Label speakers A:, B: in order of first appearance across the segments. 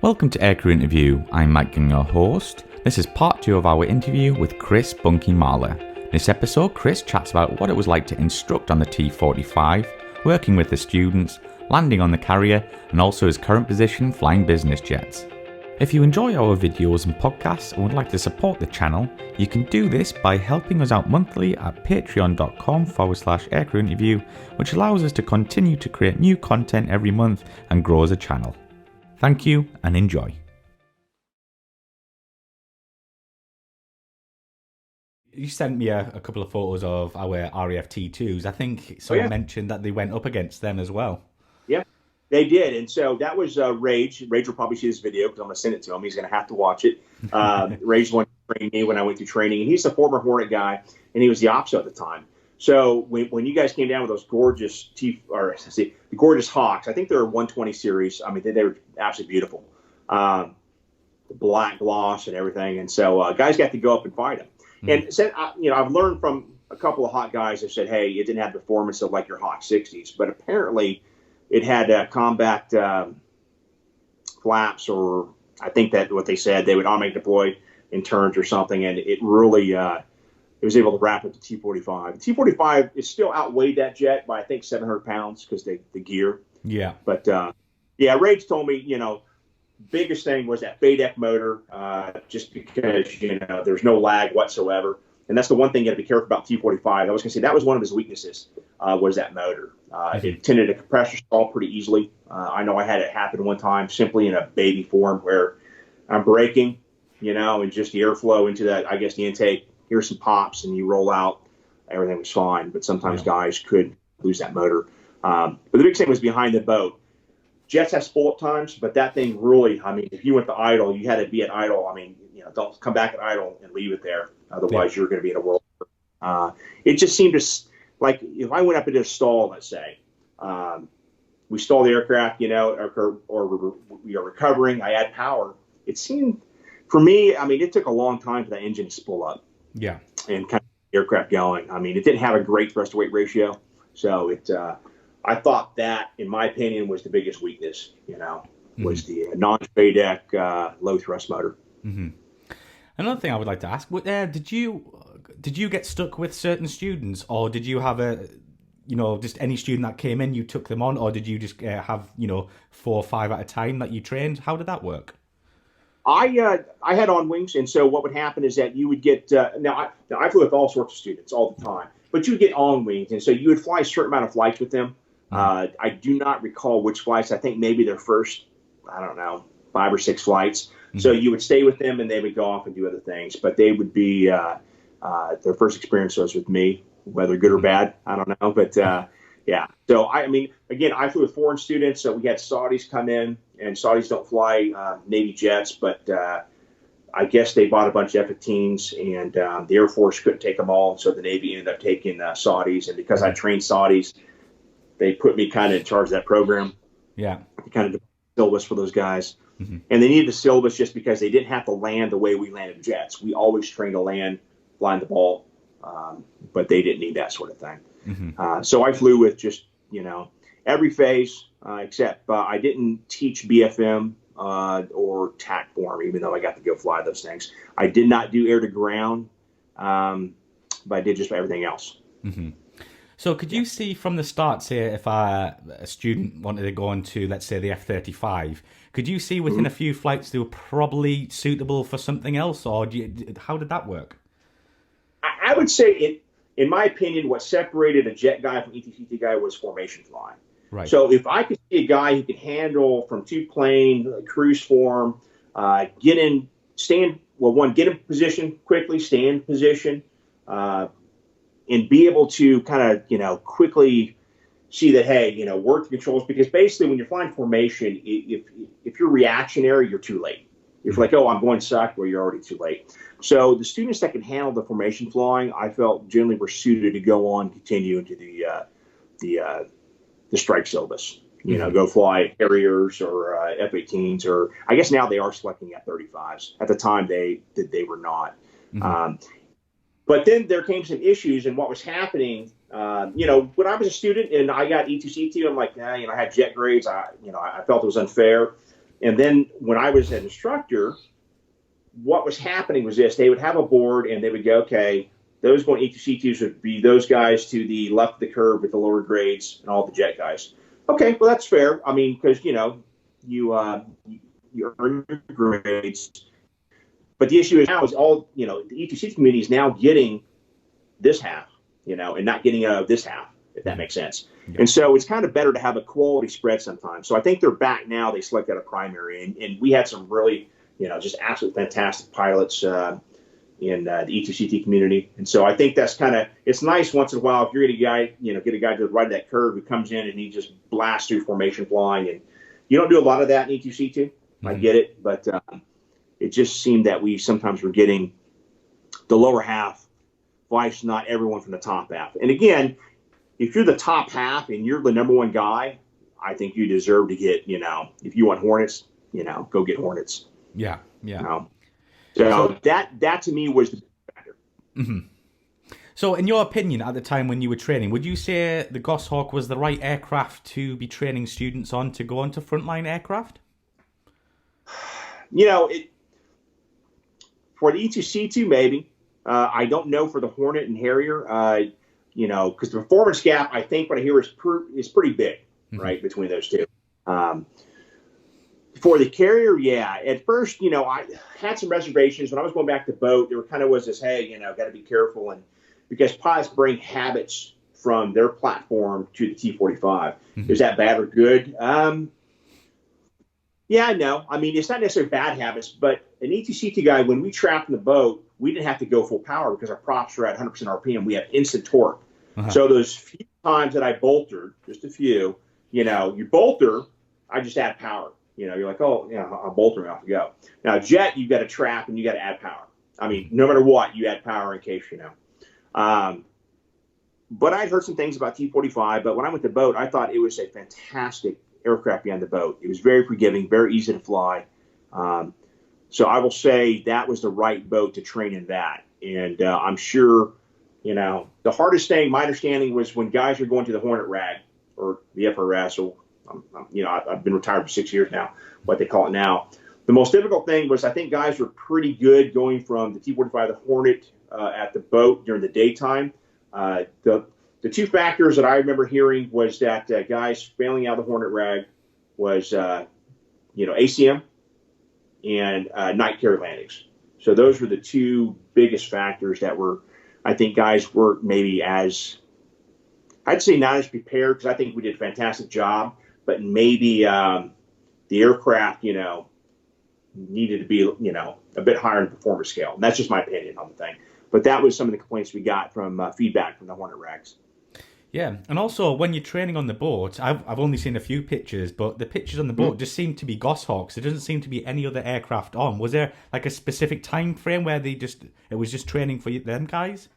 A: Welcome to Aircrew Interview. I'm Mike King, your host. This is part 2 of our interview with Chris Bunky Marlar. In this episode, Chris chats about what it was like to instruct on the T-45, working with the students, landing on the carrier, and also his current position flying business jets. If you enjoy our videos and podcasts and would like to support the channel, you can do this by helping us out monthly at patreon.com/aircrew interview, which allows us to continue to create new content every month and grow as a channel. Thank you and enjoy. You sent me a couple of photos of our RAF T2s. I think someone mentioned that they went up against them as well.
B: Yeah, they did. And so that was Rage. Rage will probably see this video because I'm going to send it to him. He's going to have to watch it. Rage wanted to train me when I went through training. And he's a former Hornet guy, and he was the opposite at the time. So when you guys came down with those gorgeous the gorgeous Hawks, I think they're a 120 series. I mean, they were absolutely beautiful, black gloss and everything. And so guys got to go up and fight them. And said, I've learned from a couple of Hawk guys that said, hey, it didn't have the performance of like your Hawk 60s, but apparently it had combat flaps, or I think that what they said they would automatically deploy in turns or something, and it really. It was able to wrap up the T-45. The T-45 is still outweighed that jet by, I think, 700 pounds because the gear.
A: Yeah.
B: But, Rage told me, biggest thing was that FADEC motor, just because, there's no lag whatsoever. And that's the one thing you got to be careful about T-45. I was going to say that was one of his weaknesses, was that motor. It tended to compressor stall pretty easily. I know I had it happen one time simply in a baby form where I'm braking, and just the airflow into that, I guess, the intake. Here's some pops, and you roll out. Everything was fine, but sometimes guys could lose that motor. But the big thing was behind the boat. Jets have spool-up times, but that thing really, if you went to idle, you had to be at idle. Don't come back at idle and leave it there. Otherwise, you're going to be in a whirl. It just seemed like if I went up into a stall, let's say, we stall the aircraft, or we are recovering, I add power. It seemed, for me, it took a long time for that engine to spool up.
A: Yeah.
B: And kind of aircraft going. It didn't have a great thrust to weight ratio. So I thought that, in my opinion, was the biggest weakness, was the non-FADEC low thrust motor.
A: Mm-hmm. Another thing I would like to ask, did you get stuck with certain students, or did you have just any student that came in, you took them on, or did you just have, 4 or 5 at a time that you trained? How did that work?
B: I had on wings, and so what would happen is that you would get I flew with all sorts of students all the time, but you would get on wings, and so you would fly a certain amount of flights with them. I do not recall which flights. I think maybe their first, 5 or 6 flights. Mm-hmm. So you would stay with them, and they would go off and do other things. But they would be their first experience was with me, whether good or bad, I don't know. But yeah. So again, I flew with foreign students. So we had Saudis come in. And Saudis don't fly Navy jets, but I guess they bought a bunch of F-15s, and the Air Force couldn't take them all, so the Navy ended up taking Saudis. And because I trained Saudis, they put me kind of in charge of that program.
A: Yeah.
B: Kind of the syllabus for those guys.
A: Mm-hmm.
B: And they needed the syllabus just because they didn't have to land the way we landed jets. We always trained to land, flying the ball, but they didn't need that sort of thing.
A: Mm-hmm.
B: So I flew with just, every phase. Except I didn't teach BFM or TAC form, even though I got to go fly those things. I did not do air to ground, but I did just everything else.
A: Mm-hmm. So could you see from the start, say, if a student wanted to go into, let's say, the F-35, could you see within a few flights they were probably suitable for something else, or how did that work?
B: I would say, in my opinion, what separated a jet guy from ETCT guy was formation flying.
A: Right.
B: So if I could see a guy who could handle from 2-plane, cruise form, get in position quickly, stay in position, and be able to kind of, quickly see that, hey, work the controls. Because basically when you're flying formation, if you're reactionary, you're too late. You're like, oh, I'm going to suck, well, you're already too late. So the students that can handle the formation flying, I felt generally were suited to go on, continue into the strike syllabus, go fly Harriers or F-18s, or I guess now they are selecting F-35s. At the time, they were not. Mm-hmm. But then there came some issues, and what was happening, when I was a student and I got E2C2, I'm like, I had jet grades. I felt it was unfair. And then when I was an instructor, what was happening was this: they would have a board and they would go, okay, those going E2C2s would be those guys to the left of the curve with the lower grades and all the jet guys. Okay, well, that's fair. I mean, because, you earn your grades. But the issue is now is all, the E2C community is now getting this half, and not getting this half, if that makes sense. Yeah. And so it's kind of better to have a quality spread sometimes. So I think they're back now. They select out a primary. And we had some really, just absolutely fantastic pilots in the E2CT community. And so I think that's it's nice once in a while if you're get a guy to the right of that curve who comes in and he just blasts through formation flying. And you don't do a lot of that in E2C2. Mm-hmm. I get it, but it just seemed that we sometimes were getting the lower half, vice not everyone from the top half. And again, if you're the top half and you're the number one guy, I think you deserve to get, if you want Hornets, go get Hornets.
A: Yeah.
B: So that to me was the factor.
A: Mm-hmm. So in your opinion, at the time when you were training, would you say the Goshawk was the right aircraft to be training students on to go into frontline aircraft?
B: For the E2C2, maybe. I don't know for the Hornet and Harrier, because the performance gap, I think what I hear is pretty big, mm-hmm. right, between those two. For the Carrier, yeah. At first, I had some reservations. When I was going back to boat, there was this, hey, got to be careful. And because pilots bring habits from their platform to the T-45. Mm-hmm. Is that bad or good? Yeah, no. I mean, it's not necessarily bad habits, but an E2C2 guy, when we trapped in the boat, we didn't have to go full power because our props are at 100% RPM. We have instant torque. Uh-huh. So those few times that I boltered, just a few, you bolter, I just add power. You're like, oh, I'll bolter and off you go. Now, jet, you've got to trap and you got to add power. I mean, no matter what, you add power in case, But I'd heard some things about T-45, but when I went to boat, I thought it was a fantastic aircraft behind the boat. It was very forgiving, very easy to fly. So I will say that was the right boat to train in that. And I'm sure, the hardest thing, my understanding, was when guys are going to the Hornet Rag or the FRS, or, I've been retired for 6 years now, what they call it now. The most difficult thing was I think guys were pretty good going from the T-45 to the Hornet at the boat during the daytime. The two factors that I remember hearing was that guys failing out of the Hornet Rag was, ACM and night carry landings. So those were the two biggest factors that were, I think guys were maybe I'd say not as prepared, because I think we did a fantastic job, but maybe the aircraft, needed to be, a bit higher in the performance scale. And that's just my opinion on the thing. But that was some of the complaints we got from feedback from the Hornet Rags.
A: Yeah, and also when you're training on the boat, I've only seen a few pictures, but the pictures on the boat just seem to be Goshawks. There doesn't seem to be any other aircraft on. Was there like a specific time frame where it was just training for them guys?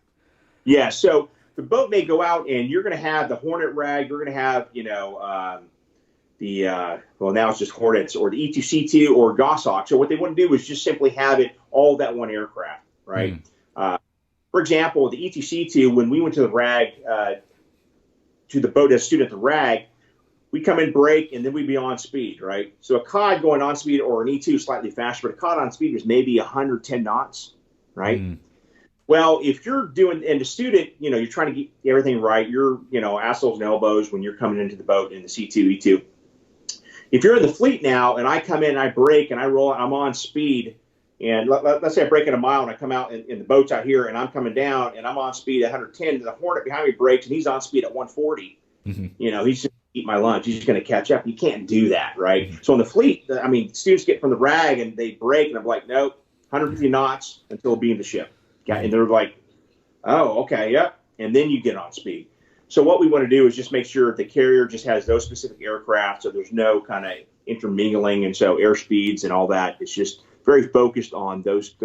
B: Yeah, so the boat may go out and you're going to have the Hornet Rag, you're going to have, now it's just Hornets or the E2C2 or Goshawk. So what they want to do is just simply have it all that one aircraft, right? For example, the E2C2, when we went to the Rag, to the boat as a student at the Rag, we come in break and then we'd be on speed, right? So a COD going on speed or an E2 slightly faster, but a COD on speed was maybe 110 knots, right? Well, if you're doing, and the student, you're trying to get everything right, you're, assholes and elbows when you're coming into the boat in the C2, E2. If you're in the fleet now and I come in and I brake and I roll, I'm on speed, and let's say I brake at a mile and I come out and the boat's out here and I'm coming down and I'm on speed at 110, and the Hornet behind me brakes and he's on speed at 140. Mm-hmm. He's just going to eat my lunch. He's just going to catch up. You can't do that, right? Mm-hmm. So in the fleet, students get from the Rag and they brake and I'm like, nope, 150 knots until being the ship. Mm-hmm. And they're like, oh, okay, yep. And then you get on speed. So what we want to do is just make sure the carrier just has those specific aircraft, so there's no kind of intermingling, and so air speeds and all that. It's just very focused on those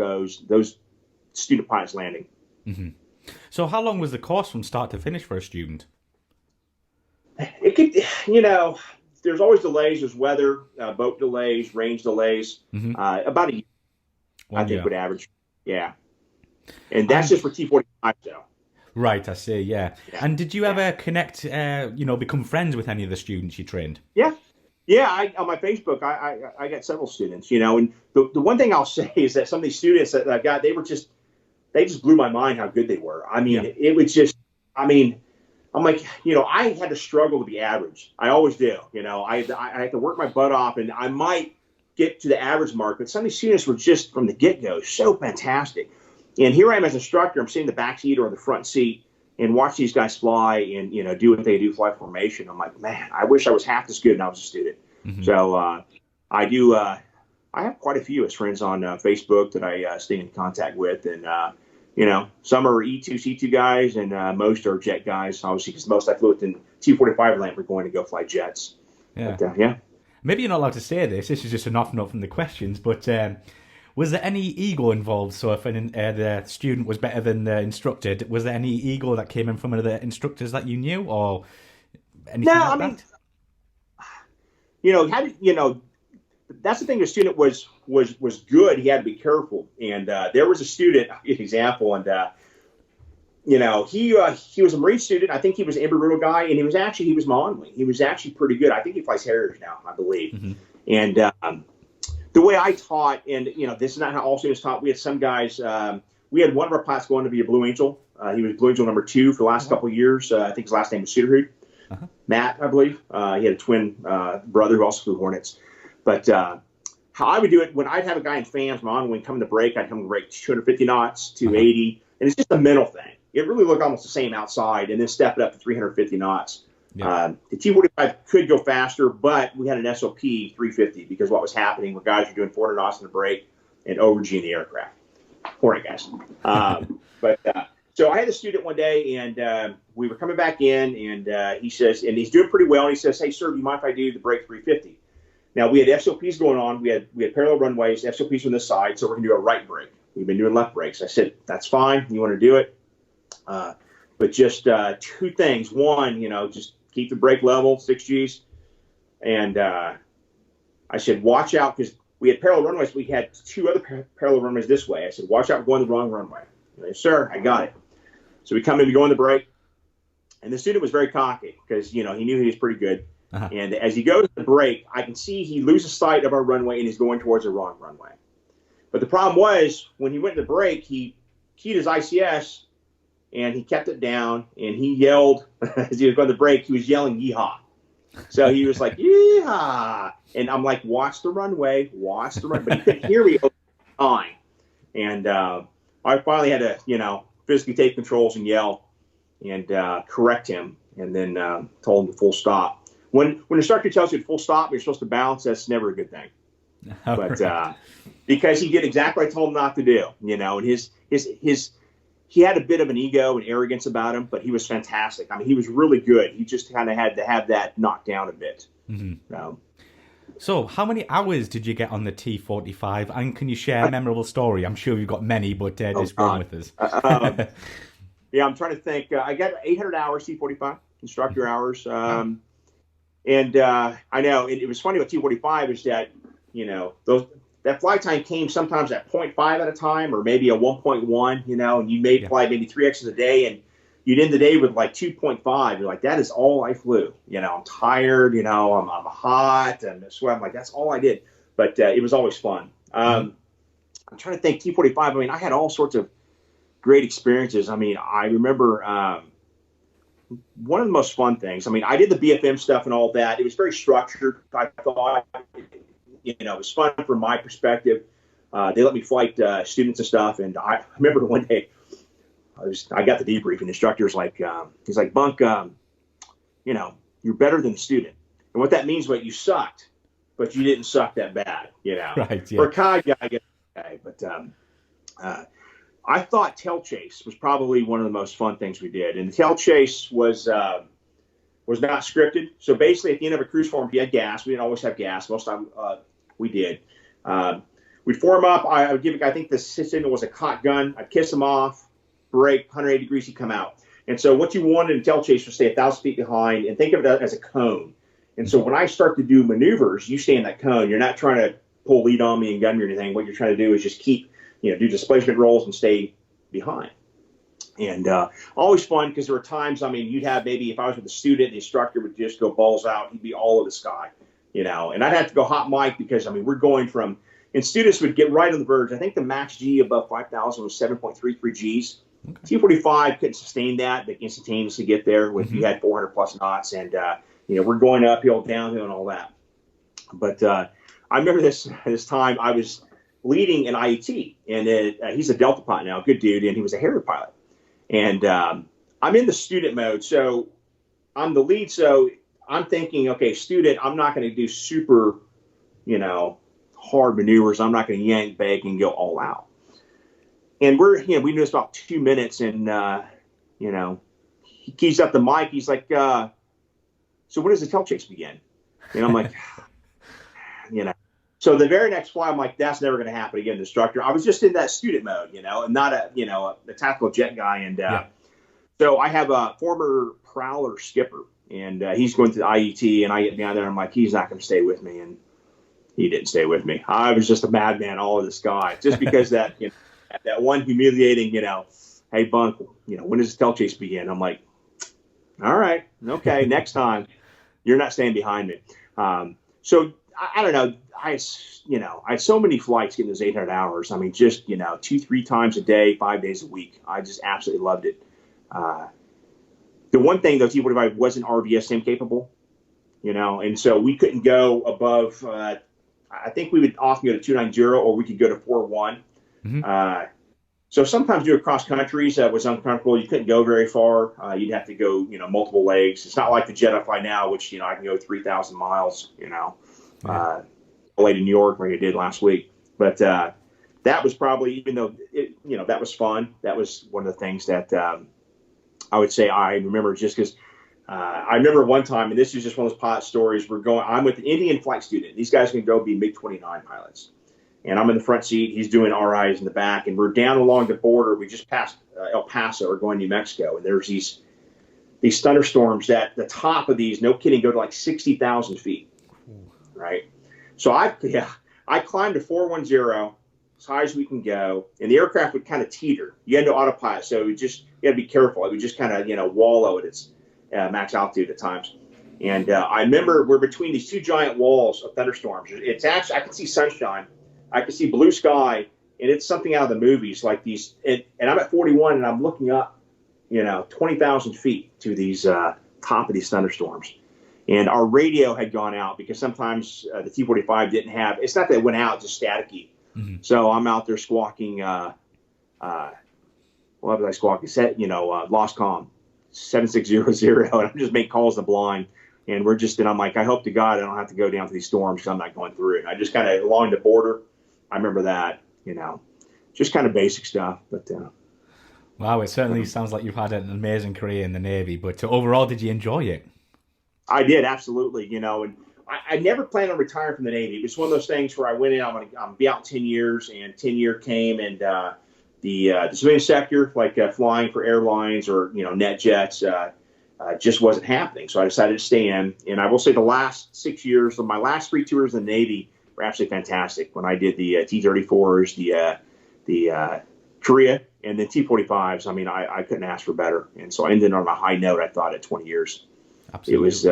B: student pilots landing.
A: Mm-hmm. So how long was the course from start to finish for a student?
B: It could, there's always delays. There's weather, boat delays, range delays. Mm-hmm. About a year, I think, would average. Yeah. And that's just for T-45, though.
A: Right, I see, yeah. And did you ever connect, become friends with any of the students you trained?
B: Yeah. Yeah, on my Facebook, I got several students, and the one thing I'll say is that some of these students that I got, they just blew my mind how good they were. I mean,
A: Yeah.
B: it was just, I mean, I'm like, I had to struggle to be average. I always do. I had to work my butt off, and I might get to the average mark, but some of these students were just from the get-go so fantastic. And here I am as an instructor. I'm sitting in the back seat or the front seat and watch these guys fly and do what they do, fly formation. I'm like, man, I wish I was half as good when I was a student.
A: Mm-hmm.
B: So I do. I have quite a few as friends on Facebook that I stay in contact with, and some are E2, C2 guys, and most are jet guys. Obviously, because most I flew with in T-45 land, we're going to go fly jets.
A: Yeah.
B: But, yeah.
A: Maybe you're not allowed to say this. This is just an off note from the questions, but was there any ego involved? So if the student was better than the instructor, was there any ego that came in from one of the instructors that you knew, or anything like that?
B: That's the thing. The student was good. He had to be careful. And there was a student, an example, and he was a Marine student. I think he was an Embry-Riddle guy, and he was Monwing. He was actually pretty good. I think he flies Harriers now, I believe.
A: Mm-hmm.
B: And the way I taught, and this is not how all students taught. We had some guys. We had one of our pilots going to be a Blue Angel. He was Blue Angel number 2 for the last couple of years. I think his last name was Cedarhood. Matt, I believe. He had a twin brother who also flew Hornets. But how I would do it, when I'd have a guy in fans, my on wing coming to break, I'd come to break 250 knots, 280. And it's just a mental thing. It really looked almost the same outside, and then step it up to 350 knots. Yeah. The T-45 could go faster, but we had an SOP 350 because what was happening were guys were doing 400 knots in the break and over-G'ing the aircraft. Hornet guys. So I had a student one day, and we were coming back in, and he says, and he's doing pretty well, and he says, "Hey, sir, do you mind if I do the break 350?" Now, we had SOPs going on. We had parallel runways, SOPs on this side, so we're going to do a right break. We've been doing left breaks. I said, "That's fine. You want to do it?" But just 2 things. One, just keep the brake level, 6 Gs. And I said, watch out, because we had parallel runways. We had 2 other parallel runways this way. I said, watch out, we're going the wrong runway. Said, "Sir, I got it." So we come in, we go on the break. And the student was very cocky because, he knew he was pretty good. Uh-huh. And as he goes to the break, I can see he loses sight of our runway and he's going towards the wrong runway. But the problem was, when he went to the break, he keyed his ICS and he kept it down, and he yelled, as he was going to break, he was yelling "yeehaw." So he was like, "yeehaw." And I'm like, watch the runway. But he couldn't hear me over the time. And I finally had to, physically take controls and yell and correct him, and then told him to full stop. When an instructor tells you to full stop, you're supposed to balance, that's never a good thing. But because he did exactly what I told him not to do, and he had a bit of an ego and arrogance about him, but he was fantastic. I mean, he was really good. He just kind of had to have that knocked down a bit. Mm-hmm.
A: So how many hours did you get on the T-45? And can you share a memorable story? I'm sure you've got many, but just go with us.
B: Yeah, I'm trying to think. I got 800 hours T-45, instructor hours. And I know it was funny with T-45 is that, that flight time came sometimes at 0.5 at a time, or maybe a 1.1, and you may fly maybe 3 X's a day, and you'd end the day with like 2.5. You're like, that is all I flew. I'm tired, I'm hot, and sweating. I'm like, that's all I did. But it was always fun. I'm trying to think, T-45, I mean, I had all sorts of great experiences. I mean, I remember one of the most fun things, I mean, I did the BFM stuff and all that. It was very structured. I thought, it was fun from my perspective. They let me flight students and stuff. And I remember one day I got the debrief, and the instructor's like, he's like, "Bunk, you're better than the student." And what that means, you sucked, but you didn't suck that bad,
A: Right, yeah.
B: For a COD guy, I guess, okay. But I thought tail chase was probably one of the most fun things we did. And the tail chase was not scripted. So basically, at the end of a cruise form, you had gas. We didn't always have gas. Most of the time, we did. We'd form up. I would give. I think the signal was a cot gun. I'd kiss him off, break 180 degrees. He'd come out. And so what you wanted in tail chase was stay 1,000 feet behind and think of it as a cone. And so when I start to do maneuvers, you stay in that cone. You're not trying to pull lead on me and gun me or anything. What you're trying to do is just keep, do displacement rolls and stay behind. And always fun, because there were times, I mean, you'd have maybe, if I was with a student, the instructor would just go balls out. He'd be all over the sky. and I'd have to go hot mic because, we're going from, and students would get right on the verge. I think the max G above 5,000 was 7.33 Gs. Okay. T-45 couldn't sustain that. They instantaneously get there with you had 400 plus knots, and we're going uphill, downhill, and all that. But I remember this time I was leading an IET, and he's a Delta pilot now, good dude, and he was a Harrier pilot. And I'm in the student mode, so I'm the lead. So I'm thinking, okay, student, I'm not going to do super, hard maneuvers. I'm not going to yank, bake, and go all out. And we knew it's about 2 minutes, and he keys up the mic. He's like, so when does the tail chase begin? And I'm like, So the very next flight, I'm like, that's never going to happen again, instructor. I was just in that student mode, and not a tactical jet guy. And so I have a former Prowler skipper, and he's going to the IET, and I get down there, and I'm like, he's not going to stay with me. And he didn't stay with me. I was just a madman all of the sky, just because that one humiliating, hey, Bunk, when does the tail chase begin? I'm like, all right, okay, next time, you're not staying behind me. So I don't know. I had so many flights getting those 800 hours. Just 2-3 times a day, 5 days a week. I just absolutely loved it. The one thing though, T-45 wasn't RVSM capable, and so we couldn't go above. I think we would often go to 290, or we could go to 41. So sometimes doing cross countries was uncomfortable. You couldn't go very far. You'd have to go, multiple legs. It's not like the jet I fly now, which I can go 3,000 miles. LA to New York, like I did last week. But that was probably, even though that was fun. That was one of the things that I would say I remember, just because I remember one time, and this is just one of those pilot stories. I'm with an Indian flight student. These guys can go be MiG-29 pilots. And I'm in the front seat. He's doing RIs in the back. And we're down along the border. We just passed El Paso, or going to New Mexico. And there's these thunderstorms that the top of these, no kidding, go to like 60,000 feet. Right? So I climbed to 410 as high as we can go. And the aircraft would kind of teeter. You had no autopilot. So you got to be careful. It would just kind of, wallow at its max altitude at times. And I remember we're between these two giant walls of thunderstorms. It's actually, I can see sunshine. I can see blue sky, and it's something out of the movies, like these. And I'm at 41, and I'm looking up, 20,000 feet to these top of these thunderstorms. And our radio had gone out because sometimes the T-45 didn't have. It's not that it went out, just staticky. So I'm out there squawking. What was I squawking? Lost comm 7600, and I'm just making calls to the blind. And I'm like, I hope to God I don't have to go down to these storms, because I'm not going through it. I just kind of along the border. I remember that, just kind of basic stuff. But
A: wow, it certainly sounds like you've had an amazing career in the Navy. But overall, did you enjoy it?
B: I did, absolutely. And I never planned on retiring from the Navy. It was one of those things where I went in. I'm going to be out 10 years, and 10 year came, and the civilian sector, like flying for airlines or net jets, just wasn't happening. So I decided to stay in. And I will say the last 6 years, my last 3 tours in the Navy were absolutely fantastic. When I did the T-34s, the Korea, and the T-45s, I couldn't ask for better. And so I ended on a high note, I thought, at 20 years. Absolutely. It was,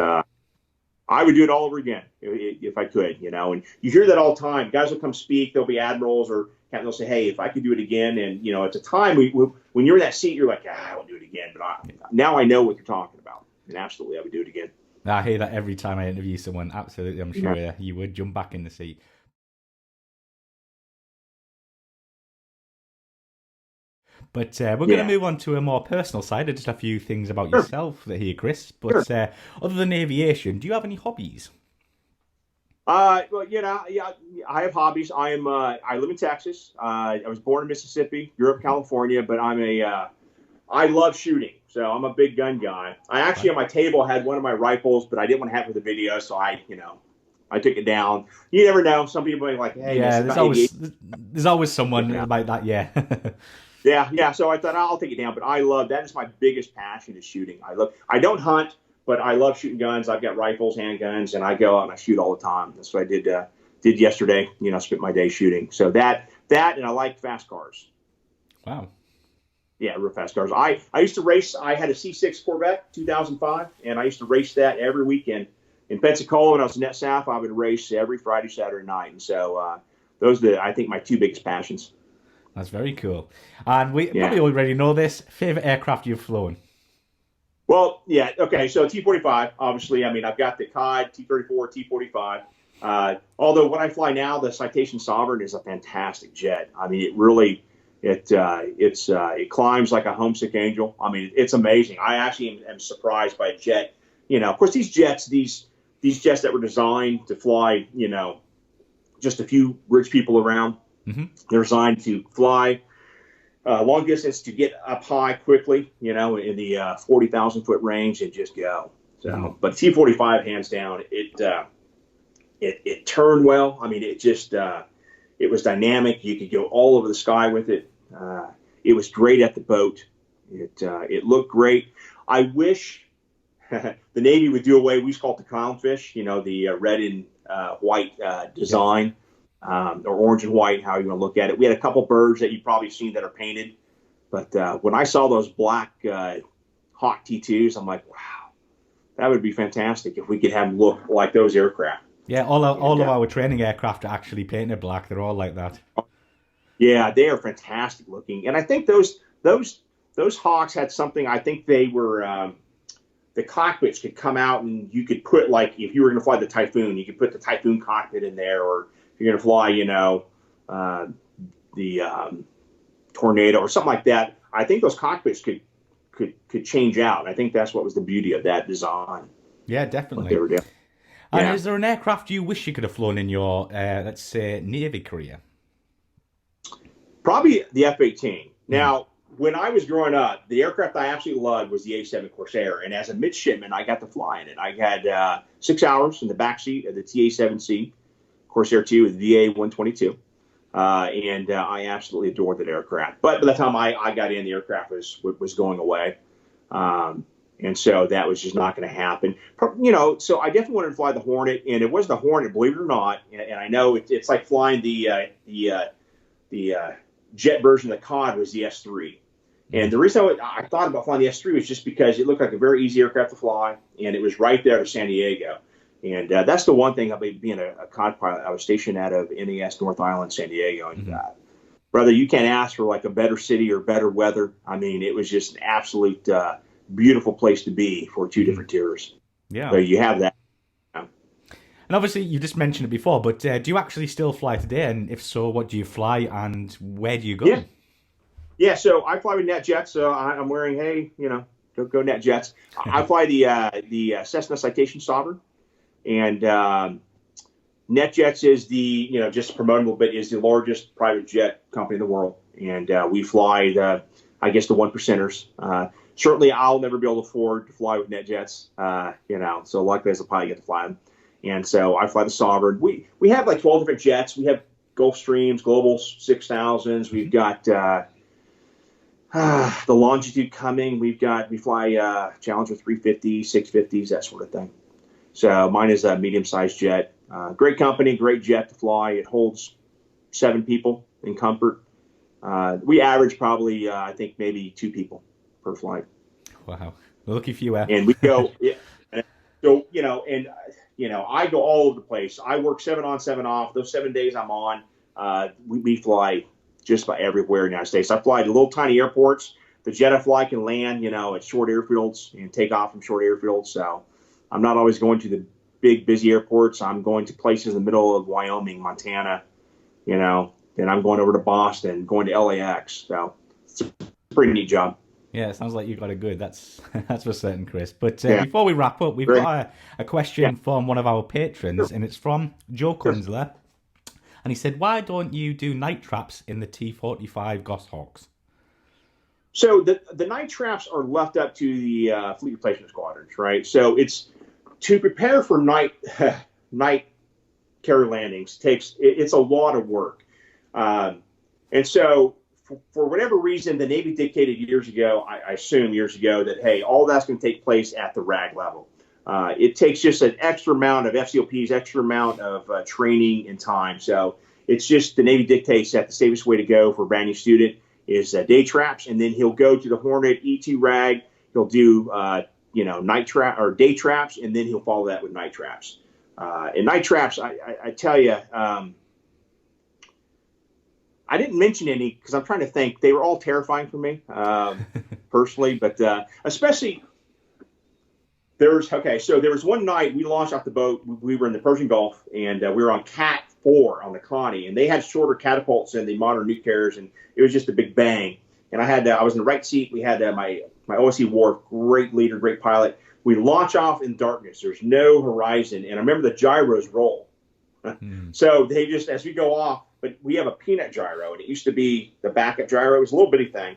B: I would do it all over again if I could, and you hear that all the time. Guys will come speak, they'll be admirals or captains, they'll say, hey, if I could do it again. And, at the time, when you're in that seat, you're like, I won't do it again. But now I know what you're talking about. And absolutely, I would do it again.
A: I hear that every time I interview someone. Absolutely, I'm sure you would jump back in the seat. But we're going to move on to a more personal side. Just a few things about yourself here, Chris. But other than aviation, do you have any hobbies?
B: Well, I have hobbies. I live in Texas. I was born in Mississippi, grew up in California, but I love shooting. So I'm a big gun guy. I actually on my table had one of my rifles, but I didn't want to have it for the video, so I took it down. You never know. Some people are like, hey,
A: there's always someone like that.
B: Yeah. So I thought I'll take it down, but that is my biggest passion is shooting. I don't hunt, but I love shooting guns. I've got rifles, handguns, and I go out and I shoot all the time. That's what I did yesterday. Spent my day shooting. So that, and I like fast cars.
A: Wow.
B: Yeah, real fast cars. I used to race. I had a C6 Corvette, 2005, and I used to race that every weekend in Pensacola, when I was in Net South, I would race every Friday, Saturday night. And so those are, I think, my two biggest passions.
A: That's very cool. And we
B: Yeah.
A: probably already know this. Favorite aircraft you've flown?
B: Well, yeah, okay. So T-45, obviously. I mean, I've got the COD, T-34, T-45. Although when I fly now, the Citation Sovereign is a fantastic jet. I mean, it really it climbs like a homesick angel. I mean, it's amazing. I actually am surprised by a jet. You know, of course, these jets that were designed to fly, you know, just a few rich people around.
A: Mm-hmm.
B: They're designed to fly long distance, to get up high quickly, you know, in the 40,000 foot range and just go. So,
A: Mm-hmm.
B: but T-45, hands down, it turned well. I mean, it was dynamic. You could go all over the sky with it. It was great at the boat. It looked great. I wish the Navy would do away. We used to call it the clownfish, you know, the red and white design. Or orange and white, how you want to look at it. We had a couple birds that you've probably seen that are painted. But when I saw those black Hawk T2s, I'm like, wow, that would be fantastic if we could have them look like those aircraft.
A: Yeah, all of our training aircraft are actually painted black. They're all like that.
B: Yeah, they are fantastic looking. And I think those Hawks had something. I think they were the cockpits could come out and you could put, like, if you were going to fly the Typhoon, you could put the Typhoon cockpit in there, or if you're going to fly, you know, the Tornado or something like that. I think those cockpits could change out. I think that's what was the beauty of that design.
A: Yeah, definitely.
B: What they were doing.
A: And
B: Yeah.
A: is there an aircraft you wish you could have flown in your, let's say, Navy career?
B: Probably the F-18. Now, when I was growing up, the aircraft I absolutely loved was the A-7 Corsair. And as a midshipman, I got to fly in it. I had 6 hours in the backseat of the TA-7C Corsair 2 with the VA-122. And I absolutely adored that aircraft. But by the time I got in, the aircraft was going away. And so that was just not going to happen. You know, so I definitely wanted to fly the Hornet. And it was the Hornet, believe it or not. And I know it's like flying the jet version of the COD was the S3. And the reason I thought about flying the S3 was just because it looked like a very easy aircraft to fly, and it was right there to San Diego. And that's the one thing about being a COD pilot. I was stationed out of NAS North Island, San Diego. And brother, you can't ask for like a better city or better weather. I mean, it was just an absolute beautiful place to be for two different tiers.
A: Yeah.
B: So you have that.
A: And obviously, you just mentioned it before, but do you actually still fly today? And if so, what do you fly and where do you go?
B: Yeah, so I fly with NetJets. So I'm wearing, hey, you know, go NetJets. I fly the Cessna Citation Sovereign, and NetJets is the, you know, just promoting, but is the largest private jet company in the world, and we fly the one percenters. Certainly, I'll never be able to afford to fly with NetJets, you know. So luckily, as a pilot, I get to fly them, and so I fly the Sovereign. We have like 12 different jets. We have Gulfstreams, Global 6000s. We've got the Longitude coming. We fly Challenger 350s, 650s, that sort of thing. So mine is a medium-sized jet. Great company, great jet to fly. It holds 7 people in comfort. We average probably, I think, maybe 2 people per flight.
A: Wow, lucky few.
B: And we go, yeah. So I go all over the place. I work 7 on, 7 off. Those 7 days I'm on, we fly just about everywhere in the United States. I fly to little tiny airports. The jet I fly can land, you know, at short airfields and take off from short airfields. So I'm not always going to the big, busy airports. I'm going to places in the middle of Wyoming, Montana, you know, then I'm going over to Boston, going to LAX. So it's a pretty neat job.
A: Yeah, it sounds like you got it good. That's for certain, Chris. But before we wrap up, we've got a question from one of our patrons, and it's from Joe Kunzler. And he said, why don't you do night traps in the T-45 Goshawks?
B: So the night traps are left up to the fleet replacement squadrons, right? So it's to prepare for night carrier landings it's a lot of work. And so for whatever reason, the Navy dictated years ago, I assume years ago, that, hey, all that's going to take place at the RAG level. It takes just an extra amount of FCOPs, extra amount of training and time. So it's just the Navy dictates that the safest way to go for a brand new student is day traps, and then he'll go to the Hornet E2 RAG. He'll do night trap or day traps, and then he'll follow that with night traps. And night traps, I tell you, I didn't mention any because I'm trying to think. They were all terrifying for me personally, but especially there was one night we launched off the boat. We were in the Persian Gulf, and we were on Cat 4 on the Connie, and they had shorter catapults than the modern nuke carriers, and it was just a big bang. And I was in the right seat. We had my OSC Wharf, great leader, great pilot. We launch off in darkness. There's no horizon, and I remember the gyros roll. So they just, as we go off, but we have a peanut gyro, and it used to be the backup gyro. It was a little bitty thing.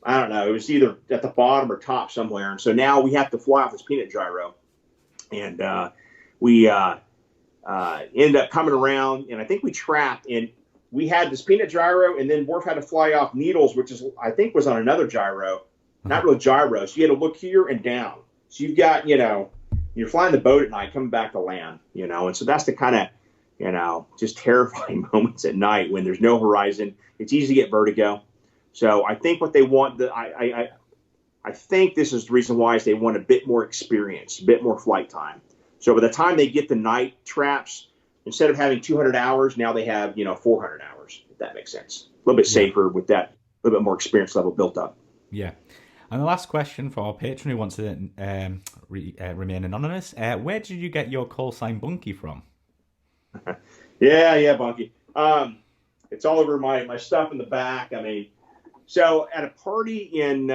B: I don't know. It was either at the bottom or top somewhere. And so now we have to fly off this peanut gyro. And we end up coming around, and I think we trapped. And we had this peanut gyro, and then Worf had to fly off Needles, which I think was on another gyro. Not really gyro. So you had to look here and down. So you've got, you're flying the boat at night, coming back to land, And so that's the kind of, just terrifying moments at night when there's no horizon. It's easy to get vertigo. So I think what they want, I think this is the reason why is they want a bit more experience, a bit more flight time. So by the time they get the night traps, instead of having 200 hours, now they have, 400 hours, if that makes sense. A little bit safer with that, a little bit more experience level built up.
A: Yeah. And the last question for our patron who wants to remain anonymous, where did you get your call sign Bunky from?
B: Yeah, Bunky. It's all over my stuff in the back. I mean, so at a party in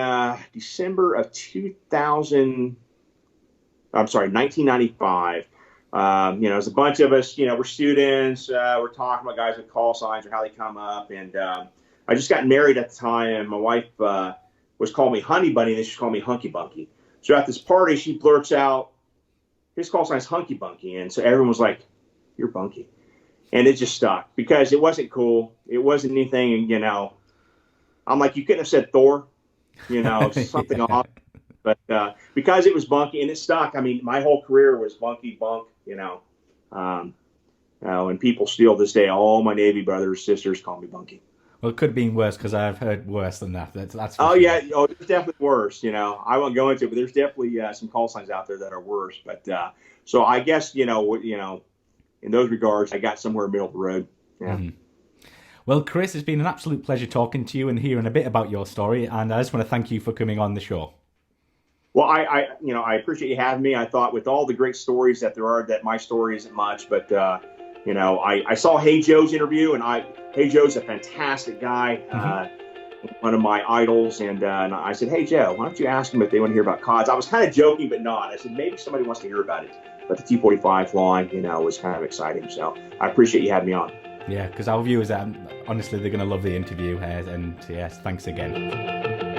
B: December of 1995, there's a bunch of us, we're students, we're talking about guys with call signs or how they come up. And I just got married at the time, and my wife was calling me Honey Bunny, and then she called me Hunky Bunky. So at this party, she blurts out, his call sign is Hunky Bunky. And so everyone was like, you're Bunky. And it just stuck because it wasn't cool. It wasn't anything, I'm like, you couldn't have said Thor, something off. But because it was Bunky and it stuck, I mean, my whole career was Bunky, Bunk, and people still this day, all my Navy brothers, sisters call me Bunky.
A: Well, it could have been worse because I've heard worse than that. That's
B: oh,
A: sure.
B: Yeah. Oh, it's definitely worse. I won't go into it, but there's definitely some call signs out there that are worse. But so I guess, in those regards, I got somewhere middle of the road. Yeah.
A: Mm-hmm. Well, Chris, it's been an absolute pleasure talking to you and hearing a bit about your story. And I just want to thank you for coming on the show.
B: Well, I appreciate you having me. I thought with all the great stories that there are, that my story isn't much, but I saw Hey Joe's interview, and Hey Joe's a fantastic guy, one of my idols, and I said, hey Joe, why don't you ask them if they want to hear about CODs? I was kind of joking, but not. I said maybe somebody wants to hear about it. But the T-45 flying, was kind of exciting. So I appreciate you having me on.
A: Yeah, because our viewers, honestly, they're going to love the interview. And yes, thanks again.